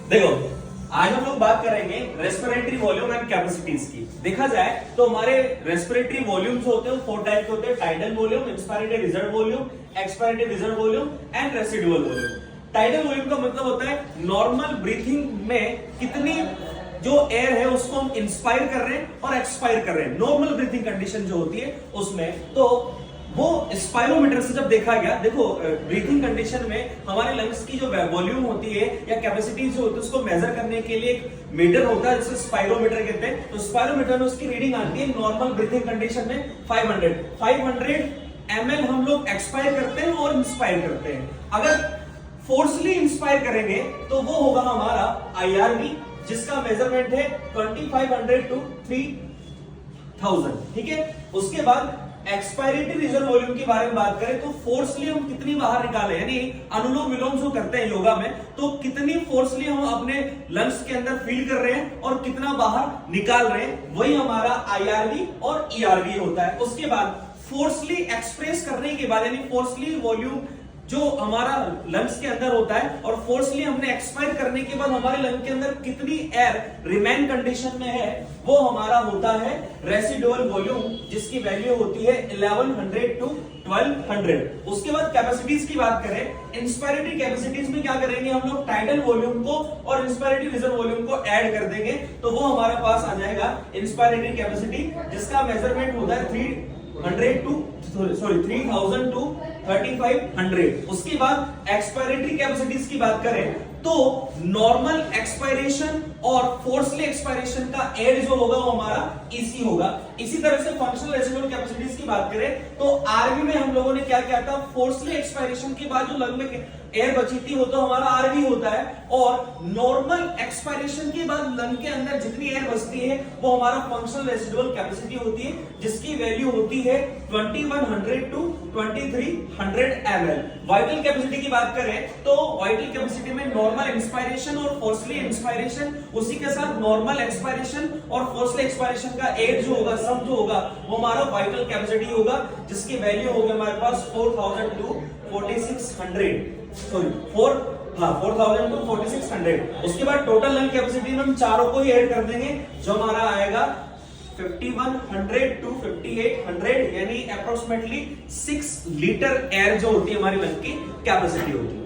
देखो, आज हम लोग बात करेंगे रेस्पिरेटरी वॉल्यूम एंड कैपेसिटीज की। देखा जाए तो हमारे रेस्पिरेटरी वॉल्यूम्स होते हैं, 4 टाइप के होते हैं। Tidal volume, inspiratory reserve volume, expiratory reserve volume and residual volume. Tidal volume का मतलब होता है नॉर्मल ब्रीथिंग में कितनी जो एयर है उसको हम इंस्पायर कर रहे हैं और एक्सपायर कर रहे हैं, नॉर्मल ब्रीथिंग कंडीशन जो होती है उसमें। तो वो स्पायरोमीटर से जब देखा गया, देखो ब्रीथिंग कंडीशन में हमारे लंग्स की जो वॉल्यूम होती है या कैपेसिटी जो होती है उसको मेजर करने के लिए एक मीटर होता है जिसे स्पायरोमीटर कहते हैं। तो स्पायरोमीटर में उसकी रीडिंग आती है नॉर्मल ब्रीथिंग कंडीशन में 500 ml हम लोग एक्सपायर करते हैं और इंस्पायर करते हैं। अगर फोर्सली इंस्पायर करेंगे तो वो होगा हमारा IRV, जिसका मेजरमेंट है 2500 to 3000। ठीक है, उसके बाद एक्सपायरेटरी रिजर्व वॉल्यूम के बारे में बात करें तो फोर्सली हम कितनी बाहर निकाले, यानी अनुलोम विलोम जो करते हैं योगा में, तो कितनी फोर्सली हम अपने लंग्स के अंदर फील कर रहे हैं और कितना बाहर निकाल रहे हैं, वही हमारा IRV और ERV होता है। उसके बाद फोर्सली एक्सप्रेस करने के बाद, यानी फोर्सली वॉल्यूम जो हमारा लंग्स के अंदर होता है और फोर्सली हमने एक्सपायर करने के बाद हमारे लंग के अंदर कितनी एयर रिमेन कंडीशन में है, वो हमारा होता है रेसिडुअल वॉल्यूम, जिसकी वैल्यू होती है 1100 to 1200। उसके बाद कैपेसिटीज की बात करें, इंस्पायरेटरी कैपेसिटीज में क्या करेंगे हम लोग, टाइडल वॉल्यूम को और इंस्पायरेटरी रिजर्व वॉल्यूम को ऐड कर देंगे, तो वो हमारे पास आ जाएगा इंस्पायरेटरी कैपेसिटी, जिसका मेजरमेंट होता है 3000 to 3500। उसके बाद एक्सपायरेटरी कैपेसिटीज की बात करें तो नॉर्मल एक्सपायरेशन और फोर्सली एक्सपायरेशन का एयर जो होगा वो हमारा EC होगा। इसी तरह से फंक्शनल रेसिडुअल कैपेसिटीज की बात करें तो RV में हम लोगों ने क्या किया था, फोर्सली एक्सपायरेशन के बाद जो लंग में एयर बची थी वो तो हमारा RV होता है, और नॉर्मल एक्सपायरेशन के बाद लंग के अंदर जितनी एयर बचती है वो हमारा फंक्शनल रेसिडुअल कैपेसिटी होती है, जिसकी वैल्यू होती है 2100 to 2300 ml। वाइटल कैपेसिटी की बात करें तो वाइटल कैपेसिटी में नॉर्मल इंस्पायरेशन और फोर्सली इंस्पायरेशन, उसी के साथ नॉर्मल एक्सपायरेशन और फोर्सली एक्सपायरेशन का एयर जो होगा, सम जो होगा, वो हमारा वाइटल कैपेसिटी होगा, जिसकी वैल्यू होगी हमारे पास 4000 to 4600। Sorry 4000 to 4600। उसके बाद टोटल लंग कैपेसिटी में हम चारों को ही ऐड कर देंगे, जो हमारा आएगा 5100 to 5800, यानी अप्रोक्सीमेटली 6 लीटर एयर जो होती है हमारी लंग की कैपेसिटी होती है।